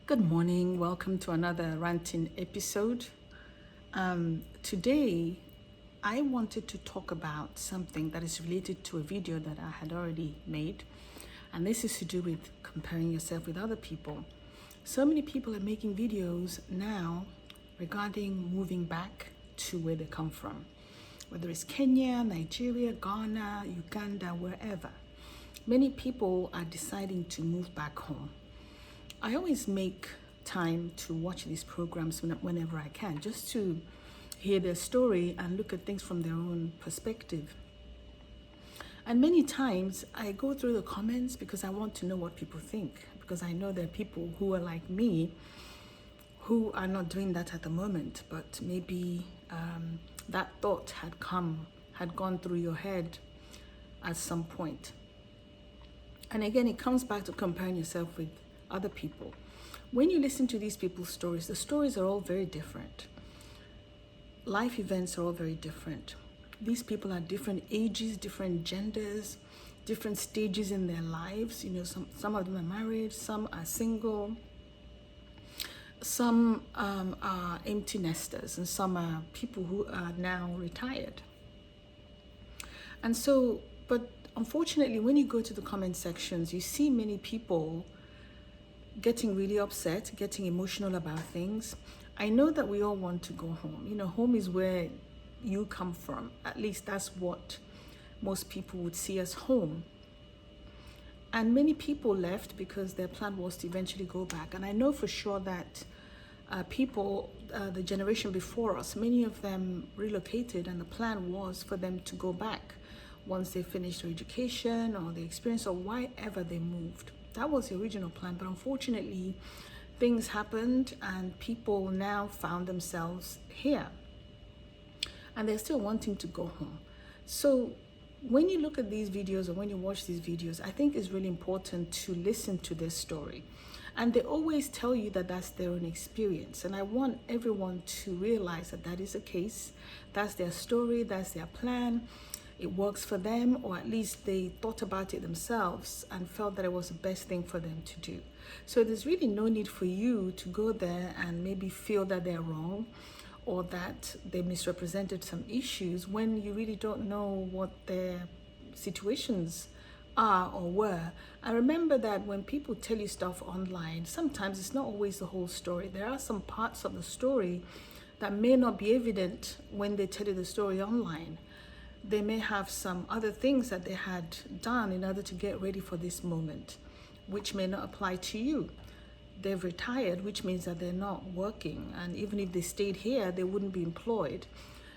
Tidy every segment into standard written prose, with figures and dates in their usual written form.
Good morning. Welcome to another ranting episode. Today, I wanted to talk about something that is related to a video that I had already made, and this is to do with comparing yourself with other people. So many people are making videos now regarding moving back to where they come from, whether it's Kenya, Nigeria, Ghana, Uganda, wherever. Many people are deciding to move back home. I always make time to watch these programs whenever I can, just to hear their story and look at things from their own perspective. And many times I go through the comments because I want to know what people think, because I know there are people who are like me who are not doing that at the moment, but maybe that thought had gone through your head at some point. And again, it comes back to comparing yourself with other people. When you listen to these people's stories, the stories are all very different. Life events are all very different. These people are different ages, different genders, different stages in their lives. You know, some of them are married, some are single, some are empty nesters, and some are people who are now retired. And so, but unfortunately, when you go to the comment sections, you see many people getting really upset, getting emotional about things. I know that we all want to go home. You know, home is where you come from. At least that's what most people would see as home. And many people left because their plan was to eventually go back. And I know for sure that people, the generation before us, many of them relocated, and the plan was for them to go back once they finished their education or the experience or wherever they moved. That was the original plan, but unfortunately, things happened and people now found themselves here. And they're still wanting to go home. So when you look at these videos or when you watch these videos, I think it's really important to listen to their story. And they always tell you that that's their own experience. And I want everyone to realize that that is the case. That's their story, that's their plan. It works for them, or at least they thought about it themselves and felt that it was the best thing for them to do. So there's really no need for you to go there and maybe feel that they're wrong or that they misrepresented some issues when you really don't know what their situations are or were. I remember that when people tell you stuff online, sometimes it's not always the whole story. There are some parts of the story that may not be evident when they tell you the story online. They may have some other things that they had done in order to get ready for this moment, which may not apply to you. They've retired, which means that they're not working. And even if they stayed here, they wouldn't be employed.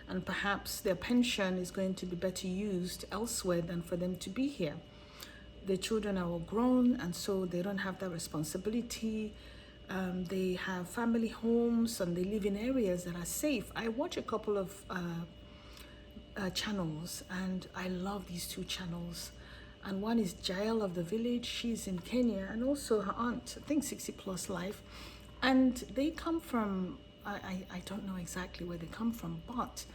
And perhaps their pension is going to be better used elsewhere than for them to be here. Their children are all grown, and so they don't have that responsibility. They have family homes and they live in areas that are safe. I watch a couple of channels, and I love these two channels. And one is Jael of the Village. She's in Kenya, and also her aunt, I think 60 Plus Life. And they come from, I don't know exactly where they come from, but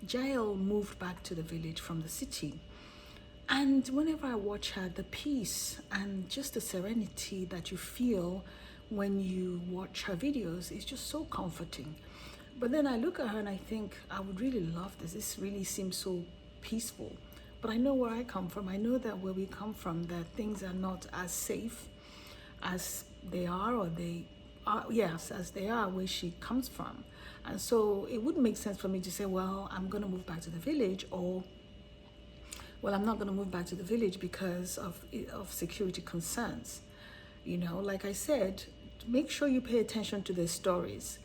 Jael moved back to the village from the city. And whenever I watch her, the peace and just the serenity that you feel when you watch her videos is just so comforting. But then I look at her and I think, I would really love this. This really seems so peaceful. But I know where I come from. I know that where we come from, that things are not as safe as they are, or they are, yes, as they are where she comes from. And so it wouldn't make sense for me to say, well, I'm going to move back to the village, or, well, I'm not going to move back to the village because of security concerns. You know, like I said, make sure you pay attention to their stories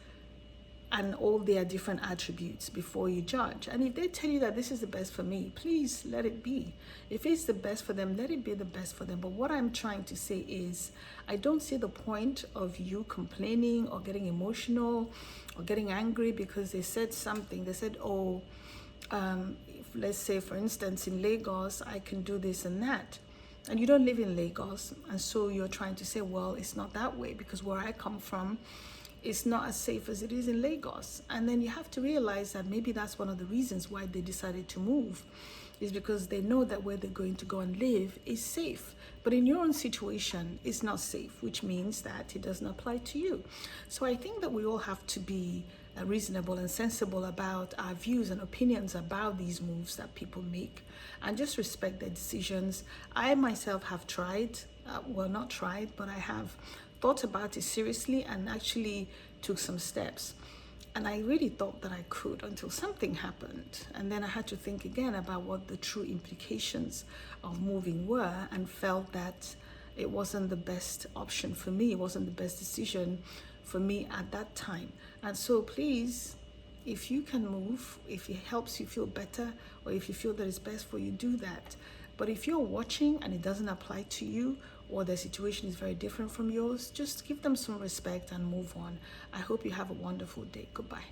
and all their different attributes before you judge. And if they tell you that this is the best for me, please let it be. If it's the best for them, let it be the best for them. But what I'm trying to say is, I don't see the point of you complaining or getting emotional or getting angry because they said something. They said, oh, let's say, for instance, in Lagos, I can do this and that. And you don't live in Lagos. And so you're trying to say, well, it's not that way because where I come from, it's not as safe as it is in Lagos. And then you have to realize that maybe that's one of the reasons why they decided to move. is because they know that where they're going to go and live is safe. But in your own situation, it's not safe, which means that it doesn't apply to you. So I think that we all have to be reasonable and sensible about our views and opinions about these moves that people make, and just respect their decisions. I myself have tried, well, not tried, but I have thought about it seriously and actually took some steps. And I really thought that I could until something happened. And then I had to think again about what the true implications of moving were, and felt that it wasn't the best option for me. It wasn't the best decision for me at that time. And so please, if you can move, if it helps you feel better, or if you feel that it's best for you, do that. But if you're watching and it doesn't apply to you, or their situation is very different from yours, just give them some respect and move on. I hope you have a wonderful day. Goodbye.